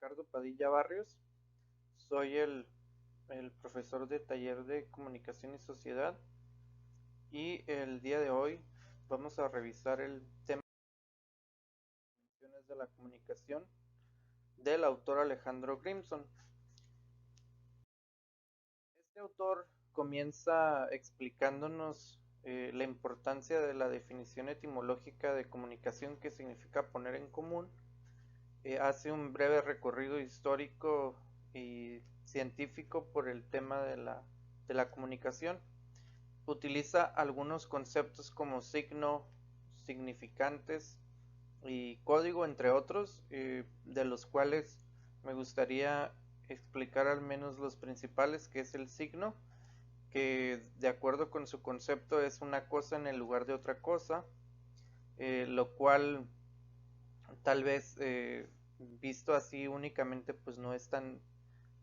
Ricardo Padilla Barrios, soy el profesor de taller de comunicación y sociedad y el día de hoy vamos a revisar el tema de la comunicación del autor Alejandro Grimson. Este autor comienza explicándonos la importancia de la definición etimológica de comunicación, que significa poner en común. Hace un breve recorrido histórico y científico por el tema de la comunicación. Utiliza algunos conceptos como signo, significantes y código, entre otros, de los cuales me gustaría explicar al menos los principales, que es el signo, que de acuerdo con su concepto es una cosa en el lugar de otra cosa, lo cual tal vez visto así únicamente pues no es tan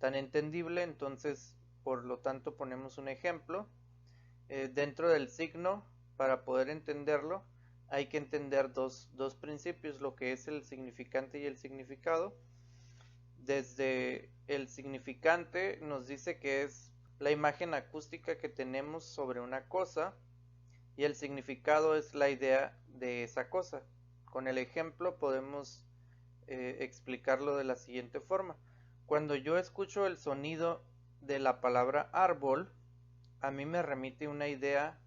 entendible. Entonces por lo tanto ponemos un ejemplo. Dentro del signo, para poder entenderlo, hay que entender dos principios: lo que es el significante y el significado. Desde el significante nos dice que es la imagen acústica que tenemos sobre una cosa, y el significado es la idea de esa cosa. Con el ejemplo podemos explicarlo de la siguiente forma: cuando yo escucho el sonido de la palabra árbol, a mí me remite una idea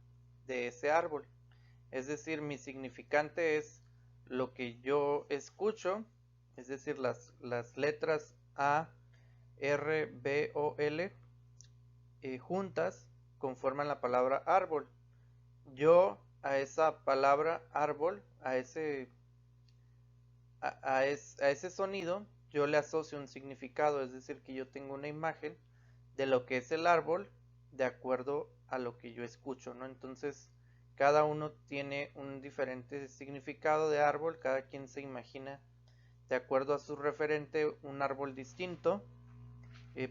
de ese árbol. Es decir, mi significante es lo que yo escucho, es decir, las letras A, R, B o L juntas conforman la palabra árbol. Yo a esa palabra árbol, a ese sonido, yo le asocio un significado, es decir, que yo tengo una imagen de lo que es el árbol de acuerdo a lo que yo escucho, ¿no? Entonces, cada uno tiene un diferente significado de árbol, cada quien se imagina de acuerdo a su referente un árbol distinto.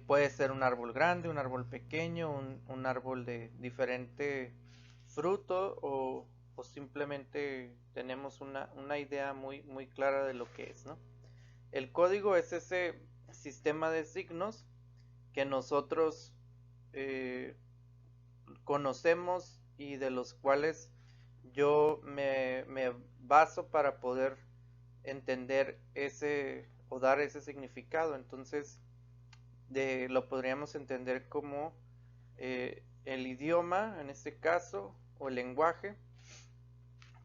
Puede ser un árbol grande, un árbol pequeño, un árbol de diferente fruto, o simplemente tenemos una idea muy clara de lo que es, ¿no? El código es ese sistema de signos que nosotros eh, conocemos y de los cuales yo me baso para poder entender ese o dar ese significado. Entonces lo podríamos entender como el idioma en este caso, o el lenguaje,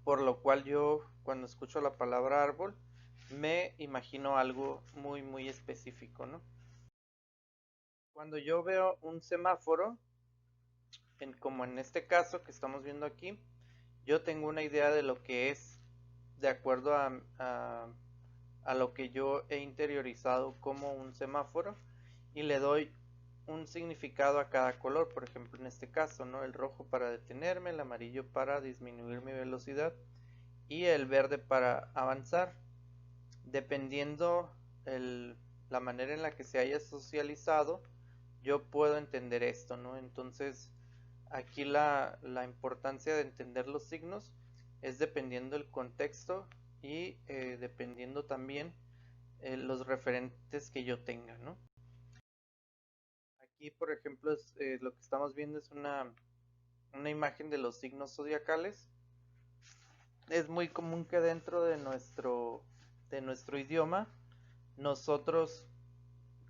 por lo cual yo cuando escucho la palabra árbol me imagino algo muy específico, ¿no? Cuando yo veo un semáforo, como en este caso que estamos viendo aquí, yo tengo una idea de lo que es, de acuerdo a lo que yo he interiorizado como un semáforo, y le doy un significado a cada color. Por ejemplo, en este caso, ¿no? El rojo para detenerme, el amarillo para disminuir mi velocidad y el verde para avanzar. Dependiendo la manera en la que se haya socializado, yo puedo entender esto, ¿no? Entonces, aquí la importancia de entender los signos es dependiendo el contexto y dependiendo también los referentes que yo tenga, ¿no? Aquí, por ejemplo, lo que estamos viendo es una imagen de los signos zodiacales. Es muy común que dentro de nuestro idioma nosotros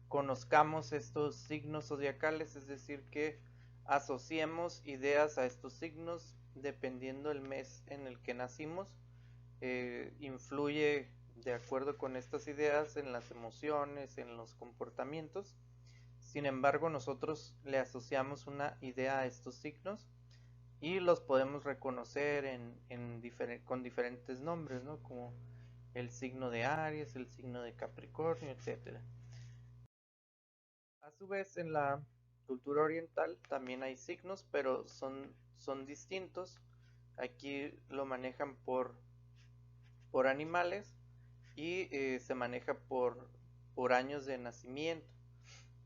conozcamos estos signos zodiacales, es decir, que asociemos ideas a estos signos dependiendo el mes en el que nacimos. Influye de acuerdo con estas ideas en las emociones, en los comportamientos. Sin embargo, nosotros le asociamos una idea a estos signos y los podemos reconocer con diferentes nombres, ¿no? Como el signo de Aries, el signo de Capricornio, etcétera. A su vez, en la cultura oriental también hay signos, pero son distintos. Aquí lo manejan por animales y se maneja por años de nacimiento.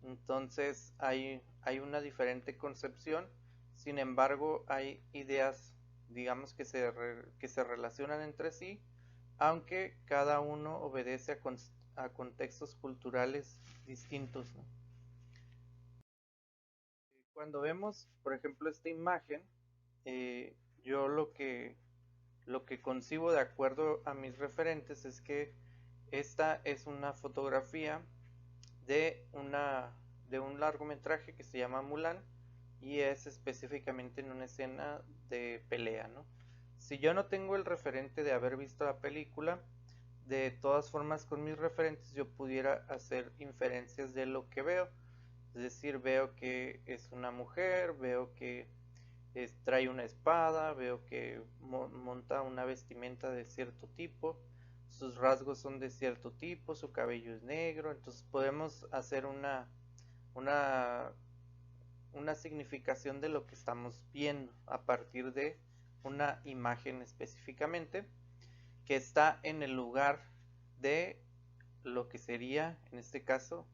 Entonces hay una diferente concepción. Sin embargo, hay ideas, digamos, que se relacionan entre sí, aunque cada uno obedece a contextos culturales distintos, ¿no? Cuando vemos, por ejemplo, esta imagen, yo lo que concibo de acuerdo a mis referentes es que esta es una fotografía de, de un largometraje que se llama Mulan y es específicamente en una escena de pelea, ¿no? Si yo no tengo el referente de haber visto la película, de todas formas con mis referentes yo pudiera hacer inferencias de lo que veo. Es decir, veo que es una mujer, veo que trae una espada, veo que monta una vestimenta de cierto tipo, sus rasgos son de cierto tipo, su cabello es negro, entonces podemos hacer una, una significación de lo que estamos viendo a partir de una imagen específicamente que está en el lugar de lo que sería, en este caso,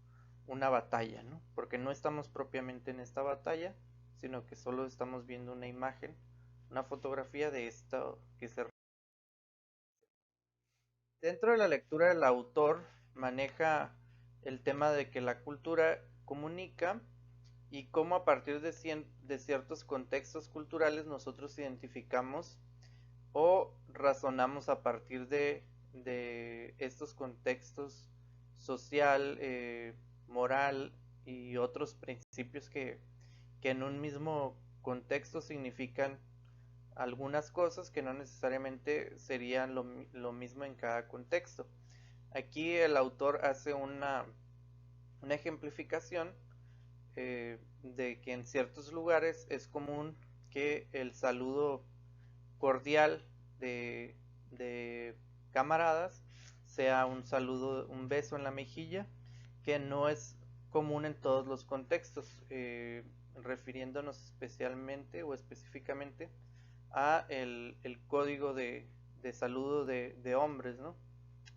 una batalla, ¿no? Porque no estamos propiamente en esta batalla, sino que solo estamos viendo una imagen, una fotografía de esto que se... Dentro de la lectura, el autor maneja el tema de que la cultura comunica y cómo a partir de ciertos contextos culturales nosotros identificamos o razonamos a partir de estos contextos social, moral y otros principios que en un mismo contexto significan algunas cosas que no necesariamente serían lo mismo en cada contexto. Aquí el autor hace una ejemplificación de que en ciertos lugares es común que el saludo cordial de camaradas sea un saludo, un beso en la mejilla, que no es común en todos los contextos, refiriéndonos especialmente o específicamente a el código de saludo de hombres, ¿no?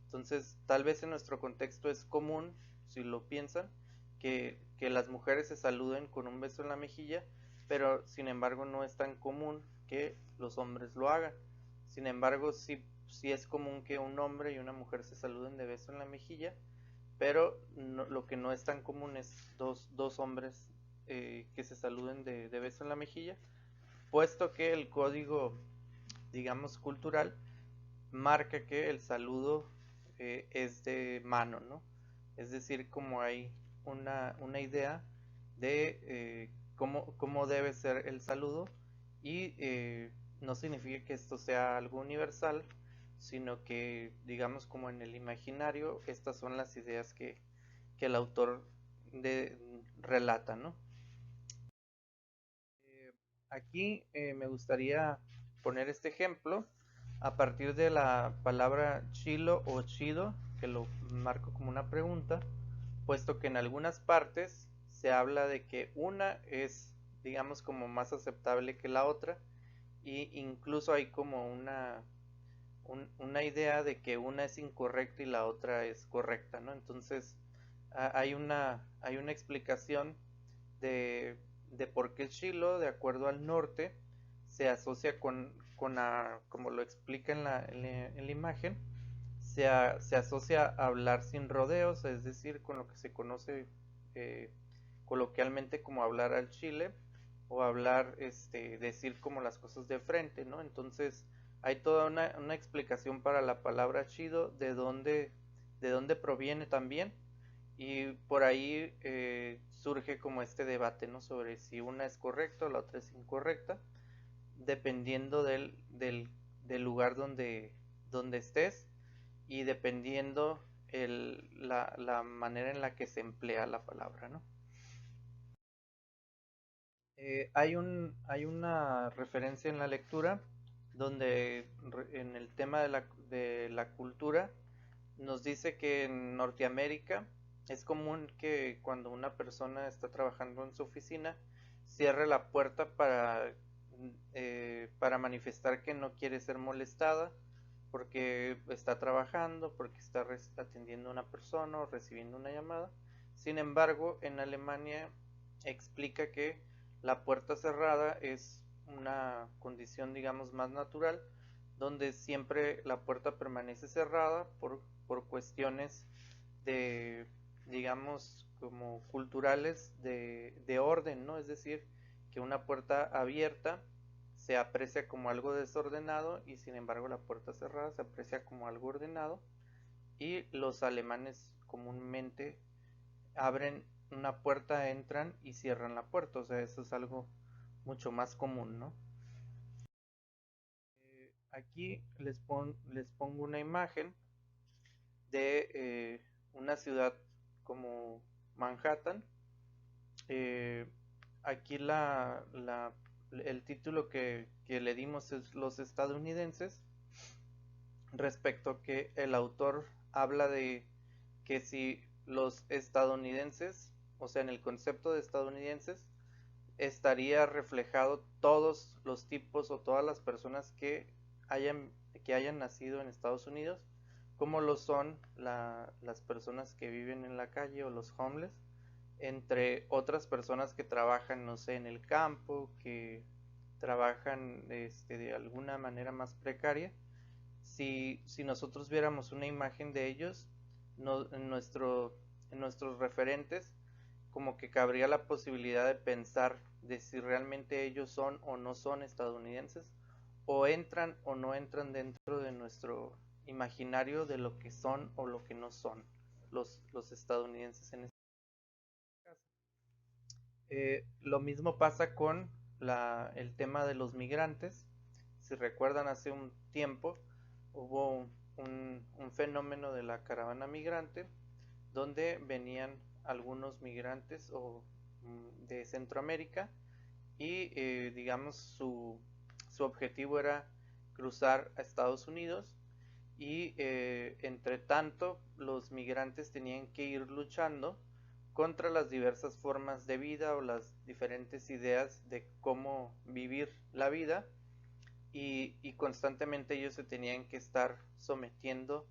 Entonces, tal vez en nuestro contexto es común, si lo piensan, que las mujeres se saluden con un beso en la mejilla, pero sin embargo no es tan común que los hombres lo hagan. Sin embargo, sí es común que un hombre y una mujer se saluden de beso en la mejilla, pero lo que no es tan común es dos hombres que se saluden de beso en la mejilla, puesto que el código, digamos, cultural marca que el saludo es de mano, ¿no? Es decir, como hay una idea de cómo debe ser el saludo y no significa que esto sea algo universal, sino que, digamos, como en el imaginario, estas son las ideas que el autor relata, ¿no? Eh, Aquí me gustaría poner este ejemplo a partir de la palabra chilo o chido, que lo marco como una pregunta, puesto que en algunas partes se habla de que una es, digamos, como más aceptable que la otra, y incluso hay como una idea de que una es incorrecta y la otra es correcta, ¿no? Entonces hay una explicación de por qué Chilo, de acuerdo al norte, se asocia como lo explica en la imagen, se asocia a hablar sin rodeos, es decir, con lo que se conoce eh, coloquialmente como hablar al chile o hablar, decir como las cosas de frente, ¿no? Entonces hay toda una explicación para la palabra chido, de dónde proviene también, y por ahí surge como este debate, ¿no? Sobre si una es correcta o la otra es incorrecta, dependiendo del lugar donde estés y dependiendo la manera en la que se emplea la palabra, ¿no? Hay una referencia en la lectura donde en el tema de la cultura nos dice que en Norteamérica es común que cuando una persona está trabajando en su oficina cierre la puerta para manifestar que no quiere ser molestada porque está trabajando, porque está atendiendo a una persona o recibiendo una llamada. Sin embargo, en Alemania explica que la puerta cerrada es una condición, digamos, más natural, donde siempre la puerta permanece cerrada por cuestiones de, digamos, como culturales de orden, ¿no? Es decir, que una puerta abierta se aprecia como algo desordenado y sin embargo la puerta cerrada se aprecia como algo ordenado, y los alemanes comúnmente abren una puerta, entran y cierran la puerta, o sea, eso es algo mucho más común, ¿no? Aquí les pongo una imagen de una ciudad como Manhattan. Eh, Aquí el título que le dimos es Los estadounidenses, respecto a que el autor habla de que si los estadounidenses, o sea, en el concepto de estadounidenses, estaría reflejado todos los tipos o todas las personas hayan, que hayan nacido en Estados Unidos, como lo son las personas que viven en la calle o los homeless, entre otras personas que trabajan, no sé, en el campo, que trabajan de alguna manera más precaria. Si nosotros viéramos una imagen de ellos, no, en nuestros referentes, como que cabría la posibilidad de pensar de si realmente ellos son o no son estadounidenses, o entran o no entran dentro de nuestro imaginario de lo que son o lo que no son los estadounidenses en este caso. Lo mismo pasa con el tema de los migrantes. Si recuerdan, hace un tiempo hubo un fenómeno de la caravana migrante, donde venían algunos migrantes de Centroamérica, y digamos su objetivo era cruzar a Estados Unidos, y entre tanto los migrantes tenían que ir luchando contra las diversas formas de vida o las diferentes ideas de cómo vivir la vida, y constantemente ellos se tenían que estar sometiendo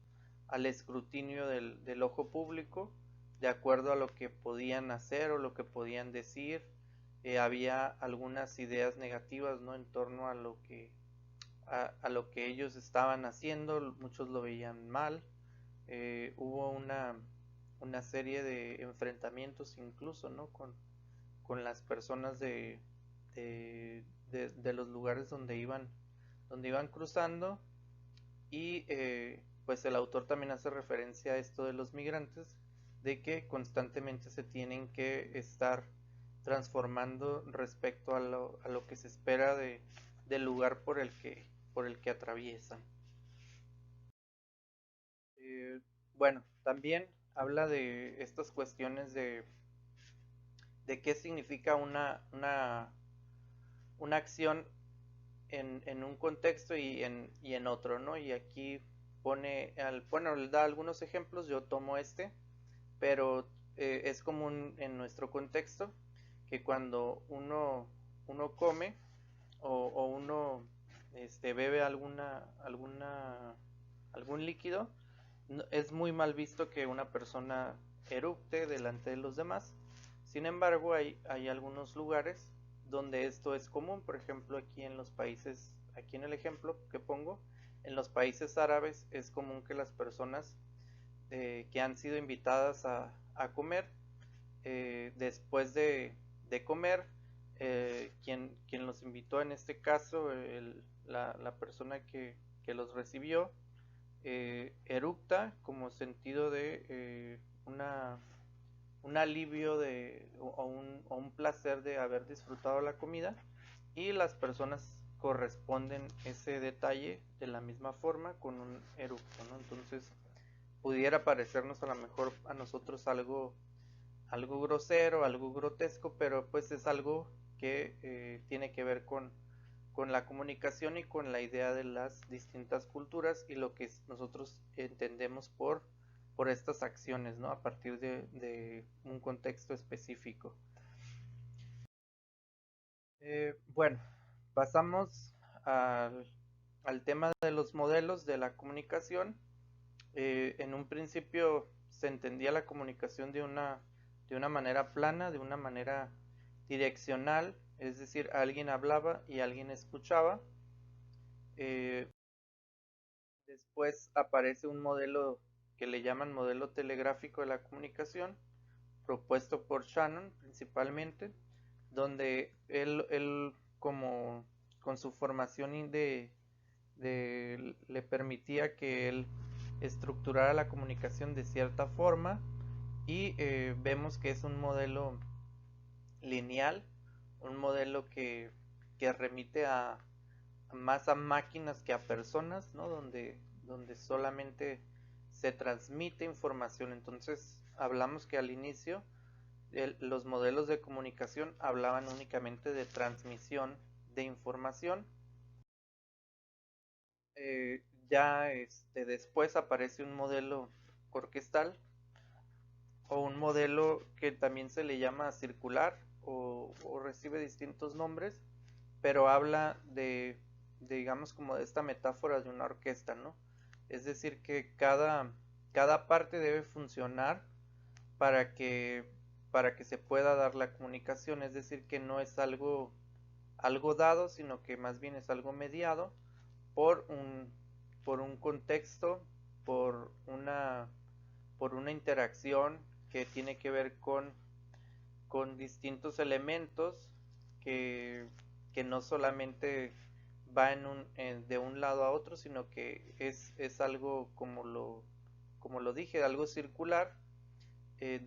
al escrutinio del ojo público de acuerdo a lo que podían hacer o lo que podían decir. Había algunas ideas negativas, ¿no?, en torno a lo que ellos estaban haciendo, muchos lo veían mal. Hubo una serie de enfrentamientos incluso, ¿no?, con las personas de los lugares donde iban cruzando, y pues el autor también hace referencia a esto de los migrantes, de que constantemente se tienen que estar transformando respecto a lo que se espera del lugar por el que atraviesan. Eh, bueno, también habla de estas cuestiones de qué significa una acción en un contexto y en otro, ¿no? Y aquí bueno, le da algunos ejemplos, yo tomo este, pero es común en nuestro contexto que cuando uno come o uno bebe algún líquido, es muy mal visto que una persona eructe delante de los demás. Sin embargo, hay algunos lugares donde esto es común. Por ejemplo, aquí en el ejemplo que pongo, en los países árabes es común que las personas que han sido invitadas a comer, después de comer, quien los invitó, en este caso la persona que los recibió, eructa como sentido de un alivio o un placer de haber disfrutado la comida, y las personas corresponden ese detalle de la misma forma con un eructo, ¿no? Entonces pudiera parecernos a lo mejor a nosotros algo grosero, algo grotesco, pero pues es algo que tiene que ver con la comunicación y con la idea de las distintas culturas y lo que nosotros entendemos por estas acciones, ¿no?, a partir de un contexto específico. Bueno, pasamos al, al tema de los modelos de la comunicación. En un principio se entendía la comunicación de una manera plana, de una manera direccional, es decir, alguien hablaba y alguien escuchaba. Eh, Después aparece un modelo que le llaman modelo telegráfico de la comunicación, propuesto por Shannon principalmente, donde él como con su formación le permitía que él estructurara la comunicación de cierta forma y vemos que es un modelo lineal, un modelo que remite más a máquinas que a personas, ¿no? Donde solamente se transmite información. Entonces hablamos que al inicio los modelos de comunicación hablaban únicamente de transmisión de información. Ya después aparece un modelo orquestal o un modelo que también se le llama circular o recibe distintos nombres, pero habla digamos, como de esta metáfora de una orquesta, ¿no? Es decir, que cada parte debe funcionar para que se pueda dar la comunicación, es decir, que no es algo dado, sino que más bien es algo mediado por un contexto, por una interacción que tiene que ver con distintos elementos que, que no solamente va de un lado a otro, sino que es algo como lo dije, algo circular,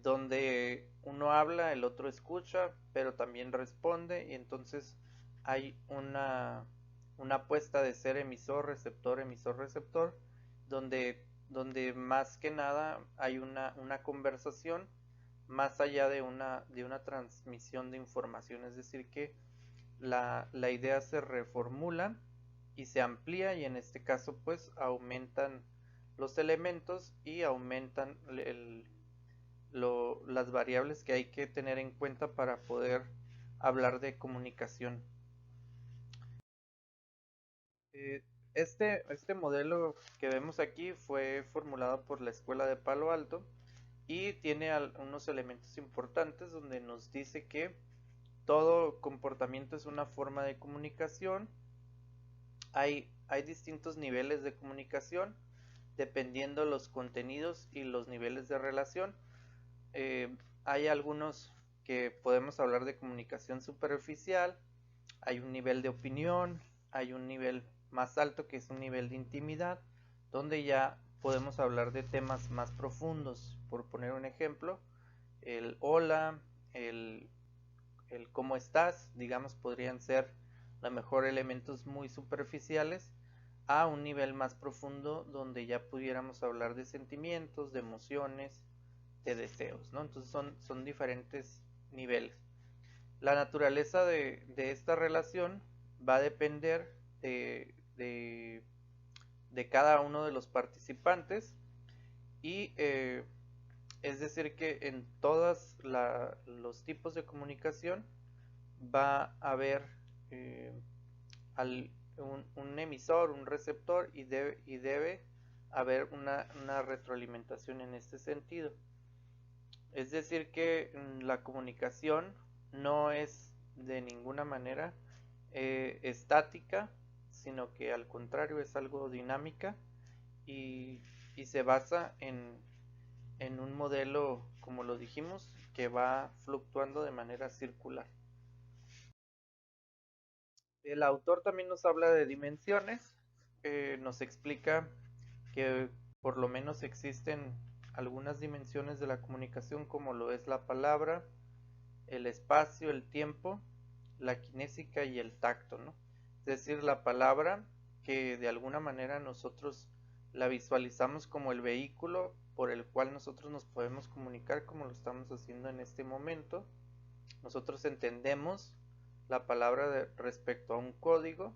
donde uno habla, el otro escucha, pero también responde, y entonces hay una apuesta de ser emisor, receptor, emisor, receptor, donde más que nada hay una conversación más allá de una transmisión de información, es decir, que la idea se reformula y se amplía y en este caso pues aumentan los elementos y aumentan las variables que hay que tener en cuenta para poder hablar de comunicación. Eh, este modelo que vemos aquí fue formulado por la Escuela de Palo Alto y tiene unos elementos importantes donde nos dice que todo comportamiento es una forma de comunicación. Hay distintos niveles de comunicación dependiendo los contenidos y los niveles de relación. Hay algunos que podemos hablar de comunicación superficial, hay un nivel de opinión, hay un nivel más alto que es un nivel de intimidad, donde ya podemos hablar de temas más profundos. Por poner un ejemplo, el hola, el, el cómo estás, digamos, podrían ser a lo mejor elementos muy superficiales a un nivel más profundo donde ya pudiéramos hablar de sentimientos, de emociones, de deseos, ¿no? Entonces son diferentes niveles. La naturaleza de esta relación va a depender de cada uno de los participantes y es decir que en todos los tipos de comunicación va a haber eh, un emisor, un receptor y debe haber una retroalimentación en este sentido. Es decir que la comunicación no es de ninguna manera estática, sino que al contrario es algo dinámica y, y se basa en un modelo, como lo dijimos, que va fluctuando de manera circular. El autor también nos habla de dimensiones, nos explica que por lo menos existen algunas dimensiones de la comunicación como lo es la palabra, el espacio, el tiempo, la kinésica y el tacto, ¿no? Es decir, la palabra que de alguna manera nosotros la visualizamos como el vehículo por el cual nosotros nos podemos comunicar como lo estamos haciendo en este momento. Nosotros entendemos la palabra respecto a un código.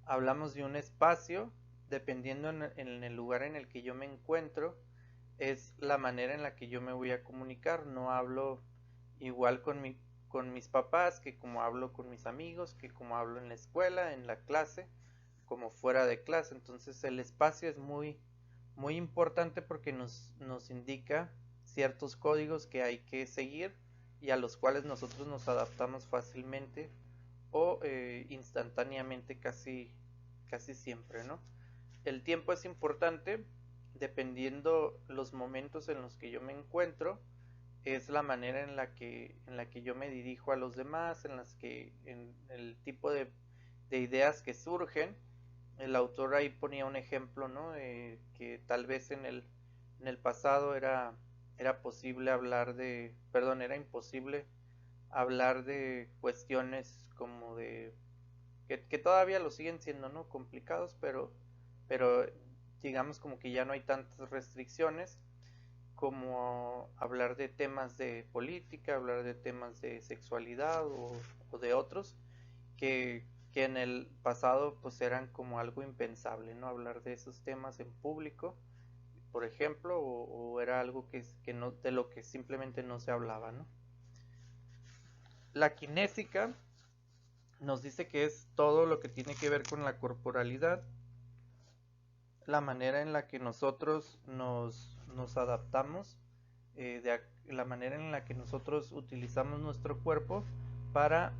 Hablamos de un espacio, dependiendo en el lugar en el que yo me encuentro, es la manera en la que yo me voy a comunicar. No hablo igual con mis papás que como hablo con mis amigos, que como hablo en la escuela, en la clase, como fuera de clase. Entonces el espacio es muy, muy importante porque nos indica ciertos códigos que hay que seguir y a los cuales nosotros nos adaptamos fácilmente o instantáneamente casi siempre, ¿no? El tiempo es importante, dependiendo los momentos en los que yo me encuentro, es la manera en la que yo me dirijo a los demás, en el tipo de ideas que surgen. El autor ahí ponía un ejemplo, ¿no? Que tal vez en el pasado era posible hablar perdón, era imposible hablar de cuestiones como que todavía lo siguen siendo, ¿no? Complicados, pero digamos como que ya no hay tantas restricciones como hablar de temas de política, hablar de temas de sexualidad o de otros que, que en el pasado pues eran como algo impensable, ¿no? Hablar de esos temas en público, por ejemplo, o era algo que no, de lo que simplemente no se hablaba, ¿no? La kinésica nos dice que es todo lo que tiene que ver con la corporalidad, la manera en la que nosotros nos adaptamos, la manera en la que nosotros utilizamos nuestro cuerpo para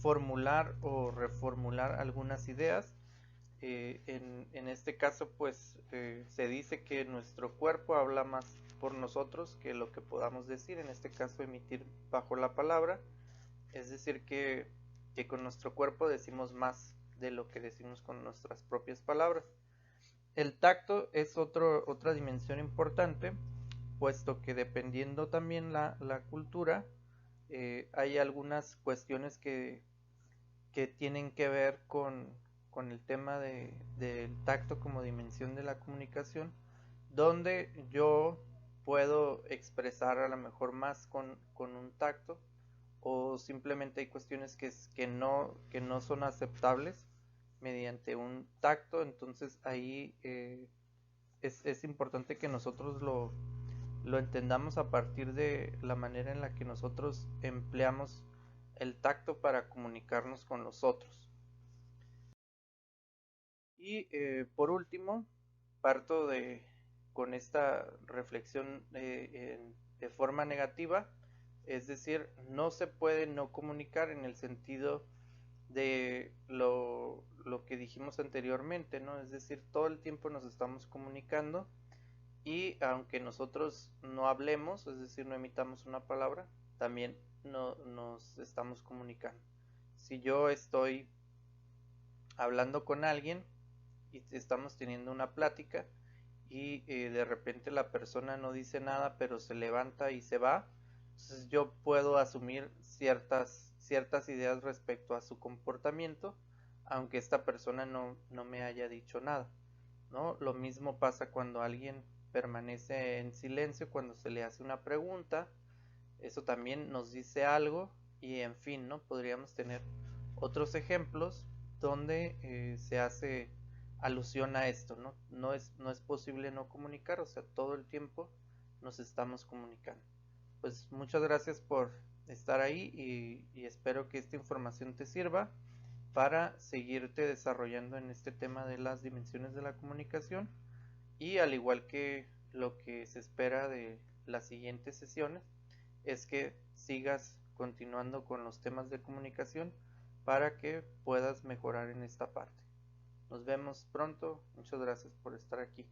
formular o reformular algunas ideas. En este caso, pues se dice que nuestro cuerpo habla más por nosotros que lo que podamos decir, en este caso emitir bajo la palabra, es decir, que con nuestro cuerpo decimos más de lo que decimos con nuestras propias palabras. El tacto es otra dimensión importante, puesto que dependiendo también la cultura, hay algunas cuestiones que tienen que ver con el tema del tacto como dimensión de la comunicación, donde yo puedo expresar a lo mejor más con un tacto, o simplemente hay cuestiones que no son aceptables mediante un tacto. Entonces ahí es importante que nosotros lo entendamos a partir de la manera en la que nosotros empleamos el tacto para comunicarnos con los otros. Y por último, parto con esta reflexión de forma negativa, es decir, no se puede no comunicar en el sentido de lo que dijimos anteriormente, ¿no? Es decir, todo el tiempo nos estamos comunicando y aunque nosotros no hablemos, es decir, no emitamos una palabra, también no, nos estamos comunicando. Si yo estoy hablando con alguien y estamos teniendo una plática y de repente la persona no dice nada pero se levanta y se va, entonces yo puedo asumir ciertas ideas respecto a su comportamiento, aunque esta persona no me haya dicho nada, ¿no? Lo mismo pasa cuando alguien permanece en silencio cuando se le hace una pregunta, eso también nos dice algo. Y en fin, ¿no? Podríamos tener otros ejemplos donde se hace alusión a esto, ¿no? No es posible no comunicar, o sea, todo el tiempo nos estamos comunicando. Pues muchas gracias por estar ahí y espero que esta información te sirva para seguirte desarrollando en este tema de las dimensiones de la comunicación, y al igual que lo que se espera de las siguientes sesiones, es que sigas continuando con los temas de comunicación para que puedas mejorar en esta parte. Nos vemos pronto. Muchas gracias por estar aquí.